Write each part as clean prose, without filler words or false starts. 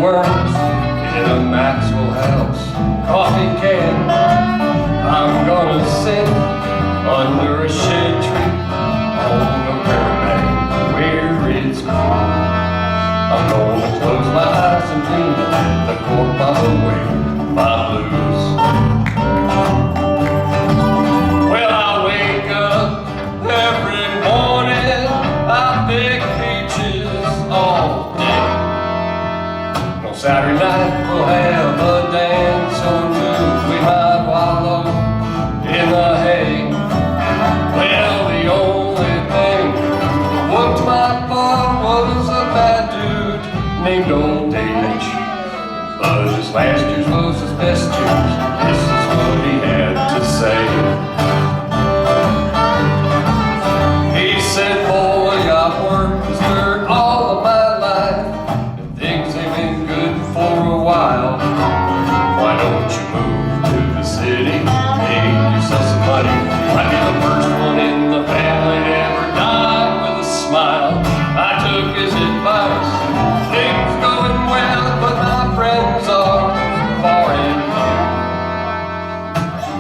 worms in a Maxwell House coffee can. I'm gonna sit under a shade tree on the riverbank where it's cool. I'm gonna close my eyes and dream the cork bottle away my blues. Well, I wake up every morning, I pick peaches all day. On Saturday night we'll have a dance or two, we might wallow in the hay. Well, the only thing that whooped my butt was a bad dude named Old Age. But his last year's was his best years, this is what he had to say. He said, boy, I've worked this dirt all of my life, and things ain't been good for a while. Why don't you move to the city, make yourself some money? Might be the first one in the family to ever die with a smile. I took his advice, things going well, but my friends are far and near.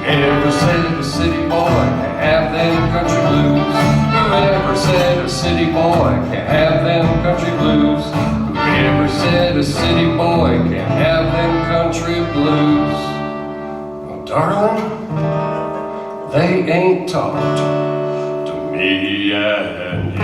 Whoever said a city boy can't have them country blues? Whoever said a city boy can't have them country blues? Whoever said a city boy can't have them country blues? Well, darling, they ain't talked to me and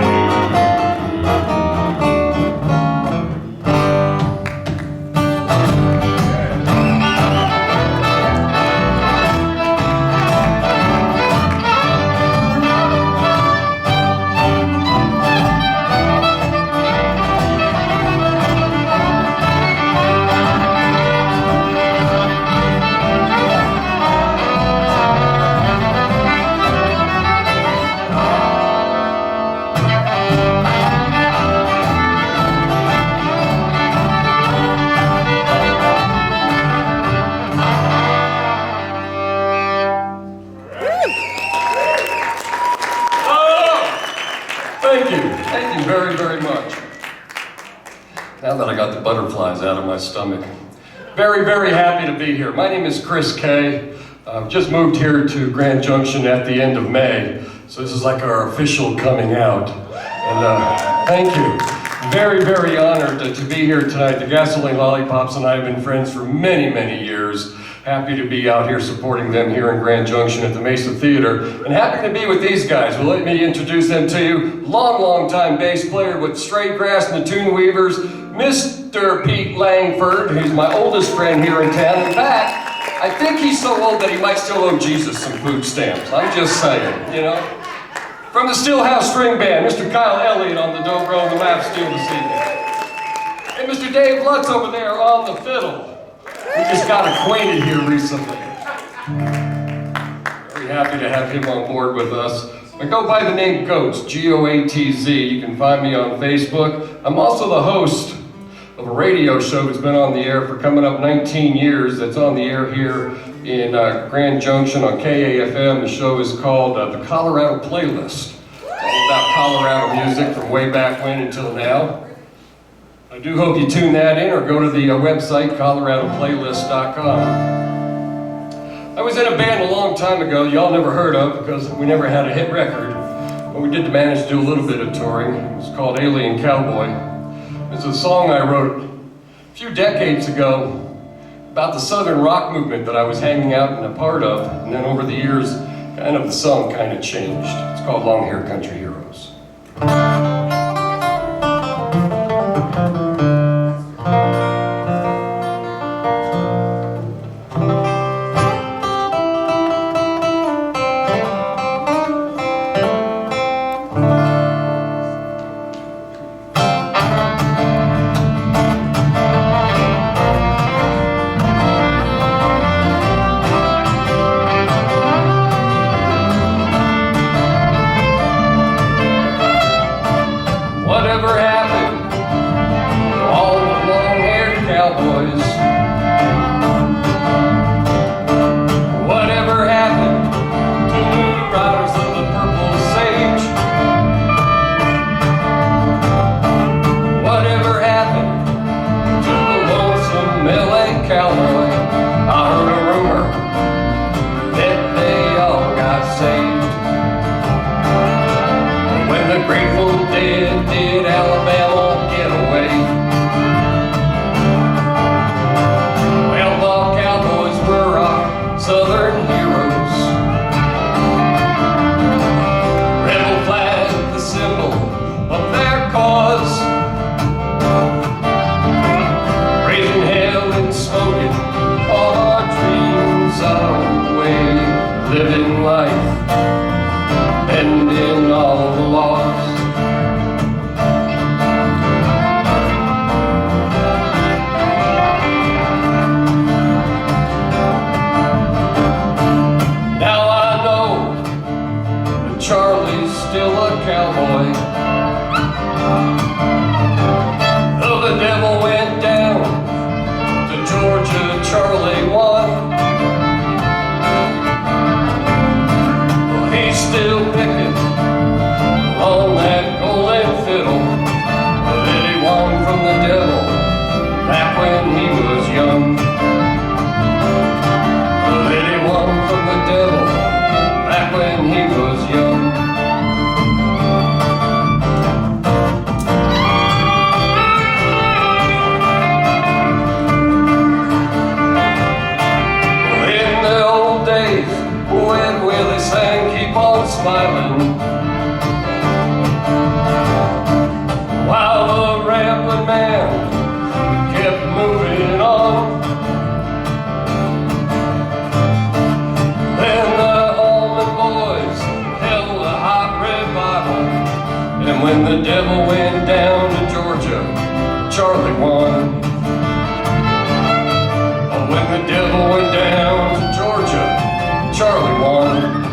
you. Thank you very, very much. Now that I got the butterflies out of my stomach, very, very happy to be here. My name is Chris Kay. I've just moved here to Grand Junction at the end of May, so this is like our official coming out. And thank you. Very, very honored to be here tonight. The Gasoline Lollipops and I have been friends for many, many years. Happy to be out here supporting them here in Grand Junction at the Mesa Theater. And happy to be with these guys. Well, let me introduce them to you. Long time bass player with Straight Grass and the Tune Weavers, Mr. Pete Langford, who's my oldest friend here in town. In fact, I think he's so old that he might still owe Jesus some food stamps. I'm just saying, you know. From the Stillhouse String Band, Mr. Kyle Elliott on the dobro and the lap steel this evening. And Mr. Dave Lutz over there on the fiddle. We just got acquainted here recently. Very happy to have him on board with us. I go by the name Goatz, G-O-A-T-Z. You can find me on Facebook. I'm also the host of a radio show that's been on the air for coming up 19 years. That's on the air here in Grand Junction on KAFM. The show is called The Colorado Playlist. It's all about Colorado music from way back when until now. I do hope you tune that in or go to the website, coloradoplaylist.com. I was in a band a long time ago y'all never heard of because we never had a hit record, but we did manage to do a little bit of touring. It was called Alien Cowboy. It's a song I wrote a few decades ago about the Southern rock movement that I was hanging out and a part of, and then over the years, kind of the song kind of changed. It's called Long Hair Country Heroes. Whatever happened to the cowboy. I heard a rumor that they all got saved when the Grateful Dead did Alabama get away. Well, the cowboys were our Southern heroes. Rebel flag, the symbol of their cause. Raising hell and smoking all our dreams away. Living life, ending all the laws. Now I know that Charlie's still a cowboy. Though the devil went down to Georgia, Charlie won. Well, he's still picking on that golden fiddle that he won from the devil back when he was young. That he won from the devil back when he was young. Keep on smiling while the rambling man kept moving on. Then the Allman Boys held a hot revival, and when the devil went down to Georgia, Charlie won. Oh, when the devil went down to Georgia, Charlie won.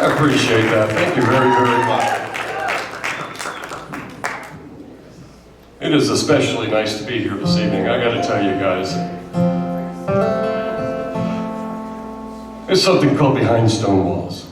Appreciate that. Thank you very, very much. It is especially nice to be here this evening. I got to tell you guys, there's something called Behind Stone Walls.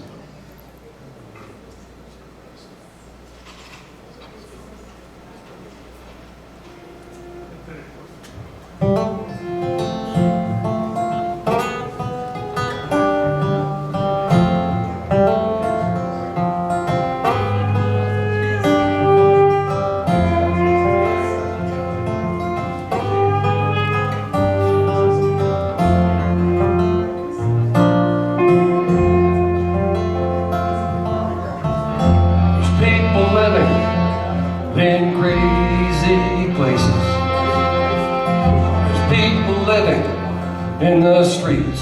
in the streets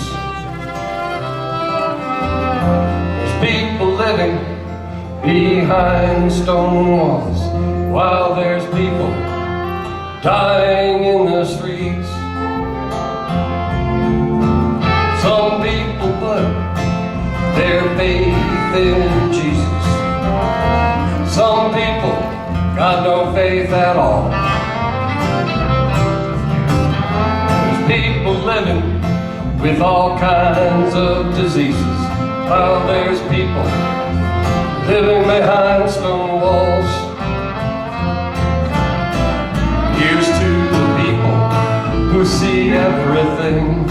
living behind stone walls, while there's people dying in the streets. Some people put their faith in Jesus. Some people got no faith at all. There's people living with all kinds of diseases, while there's people living behind stone walls. Here's to the people who see everything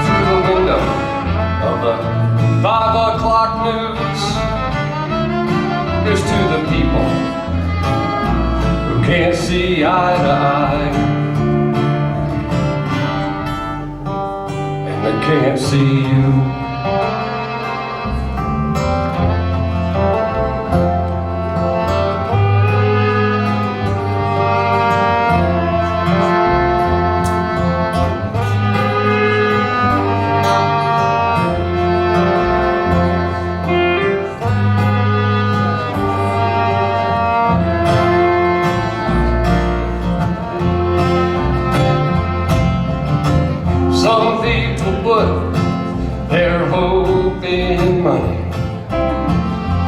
through the window of the 5 o'clock news. Here's to the people who can't see eye to eye, and they can't see you.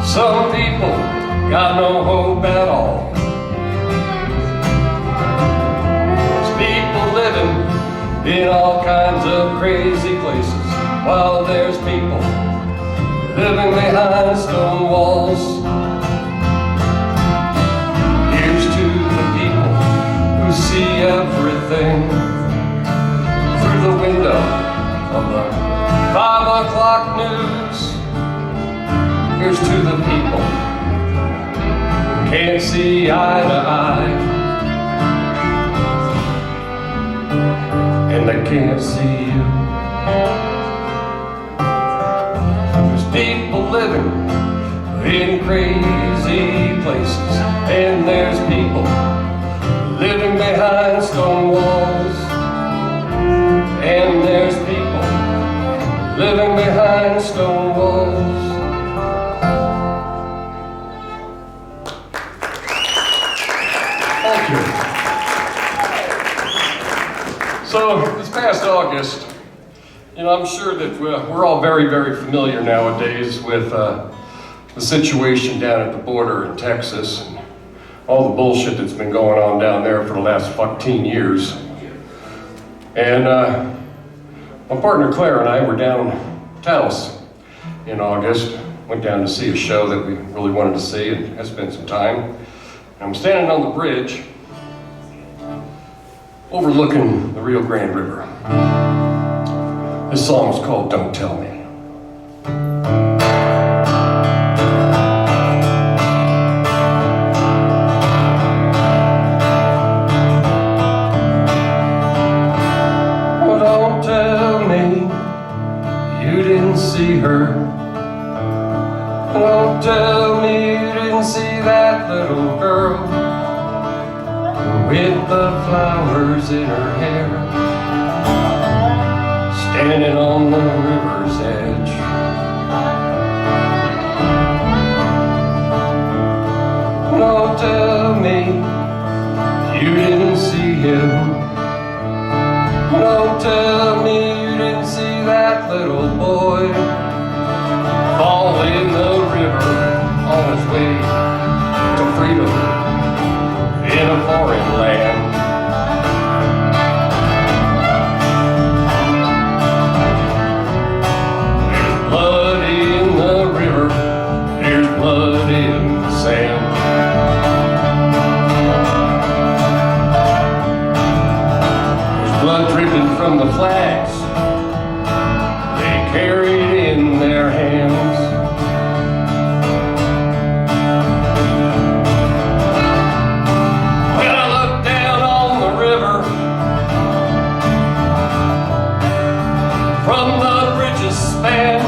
Some people got no hope at all. There's people living in all kinds of crazy places, while there's people living behind stone walls. Here's to the people who see everything through the window of the 5 o'clock news. Here's to the people who can't see eye to eye, and they can't see you. There's people living in crazy places, and there's people living behind stone walls, and there's people living behind stone walls. Thank you. So this past August, I'm sure that we're all very, very familiar nowadays with the situation down at the border in Texas and all the bullshit that's been going on down there for the last 14 years. And my partner Claire and I were down in Taos in August. Went down to see a show that we really wanted to see and had spent some time. I'm standing on the bridge overlooking the Rio Grande River. This song is called Don't Tell Me. Oh, don't tell me you didn't see her. Don't tell me you didn't see that little girl with the flowers in her hair, standing on the river's edge. Don't tell me you didn't see him. Don't tell me you didn't see that little boy fall in the river on his way to freedom in a foreign land. There's blood in the river, there's blood in the sand. There's blood dripping from the flags they carried in their hands. From the bridge's span,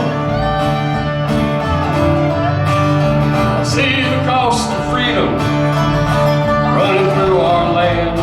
I see the cost of freedom running through our land.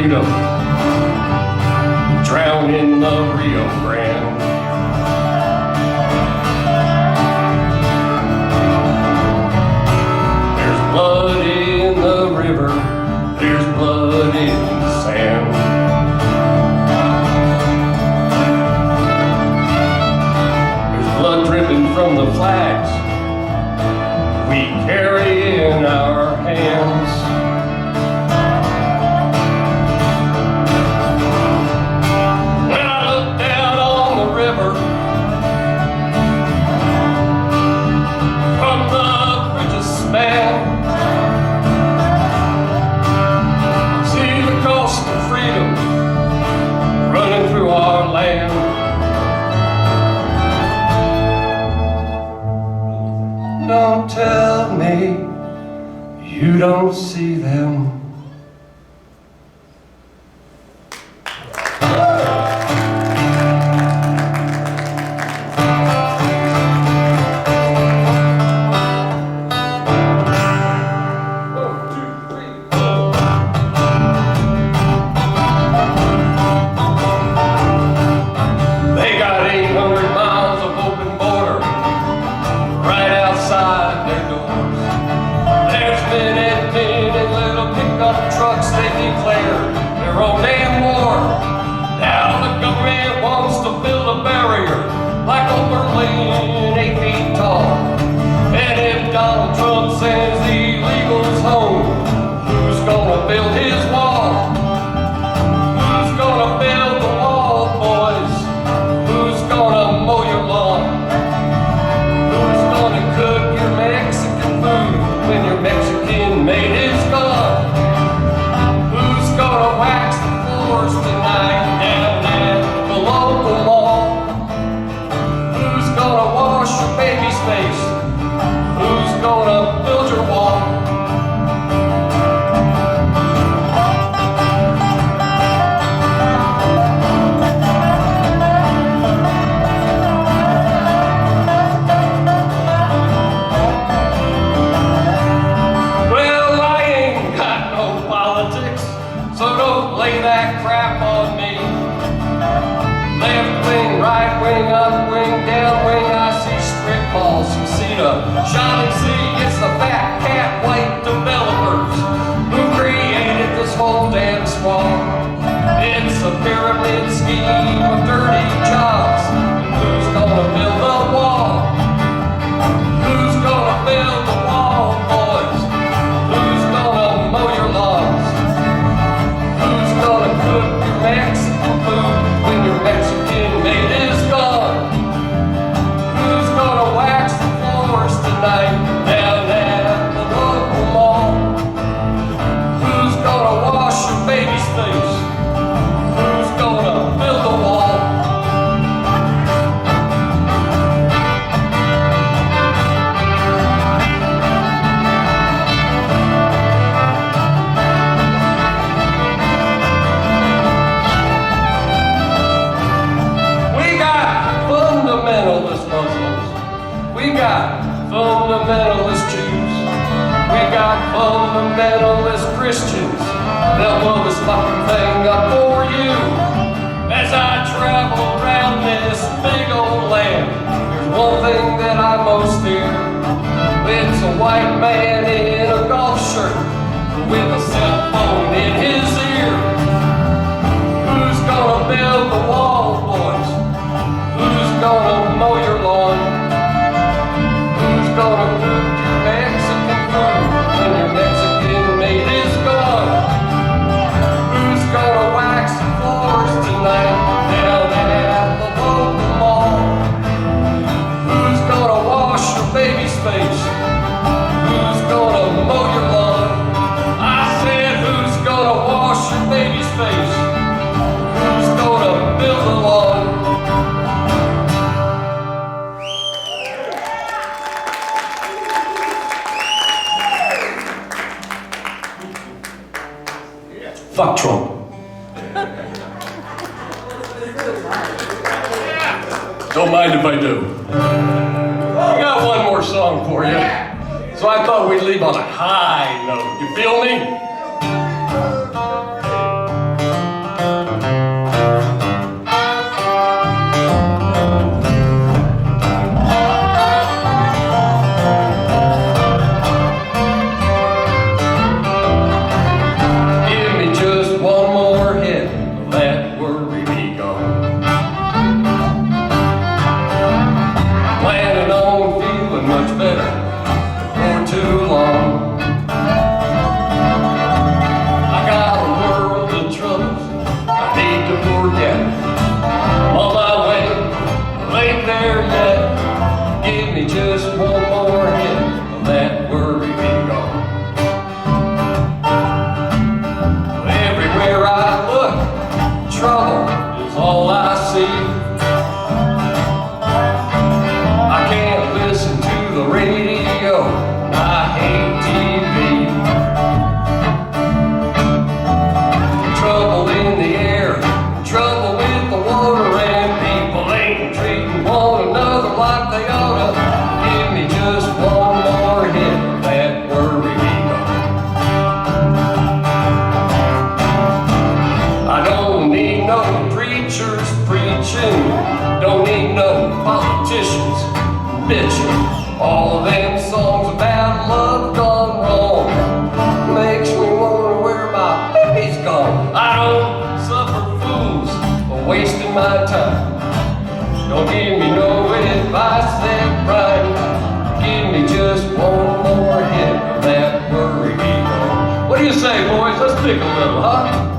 freedom, drown in the Rio Grande. There's blood in the river, there's blood in the sand. There's blood dripping from the flags we carry in our hands. When I look down on the river from the bridges span, see the cost of freedom running through our land. Don't tell me you don't see them. They got 800 miles of open border right outside their doors. There's men and little pickup trucks, they declare their own damn war. Now the government wants to build a barrier like old Berlin, 8 feet tall. And if Donald Trump sends the illegals home, who's gonna build his wall? Who's gonna build the wall, boys? Who's gonna mow your lawn? Who's gonna cook your Mexican food when your Mexican mate is gone? Who's gonna wax the floors tonight down at the local mall? Who's gonna wash your baby's face? Who's gonna build your wall? Well, I ain't got no politics, so don't lay that crap on me. Left wing, right wing, up wing, down wing, I see strip balls, you see the shot and see. It's the fat cat white developers who created this whole damn swamp. It's a pyramid scheme of dirty jobs. Who's gonna build the wall? Who's gonna build the wall, boys? Who's gonna mow your lawns? Who's gonna cook your Mexican food when your Mexican mate is gone? Who's gonna wax the floors tonight down at the local mall? Who's gonna wash your baby's face? Who's gonna build the wall? We got fundamentalist Muslims. We got fundamentalist Jews. We got fundamentalist Christians. They'll blow this fucking thing up for you. As I travel around this big old land, there's one thing that I most fear. It's a white man in a golf shirt with a cell phone in his ear. Who's gonna build the wall, boys? Who's gonna mow your lawn? Who's gonna cook your Mexican food when your Mexican mate is gone? Who's gonna wax the floors tonight down at the local mall? Who's gonna wash your baby's face? Who's gonna mow your lawn? I said, who's gonna wash your baby's face? Who's gonna build the lawn? Fuck Trump. Don't mind if I do. I got one more song for you. So I thought we'd leave on a high note. You feel me? my time. Don't give me no advice that rhyme. Give me just one more hit of that worry ego. What do you say, boys? Let's pick a little, huh?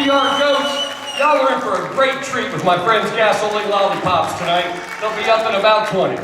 We are Goatz. Y'all are in for a great treat with my friends Gasoline Lollipops tonight. They'll be up in about 20.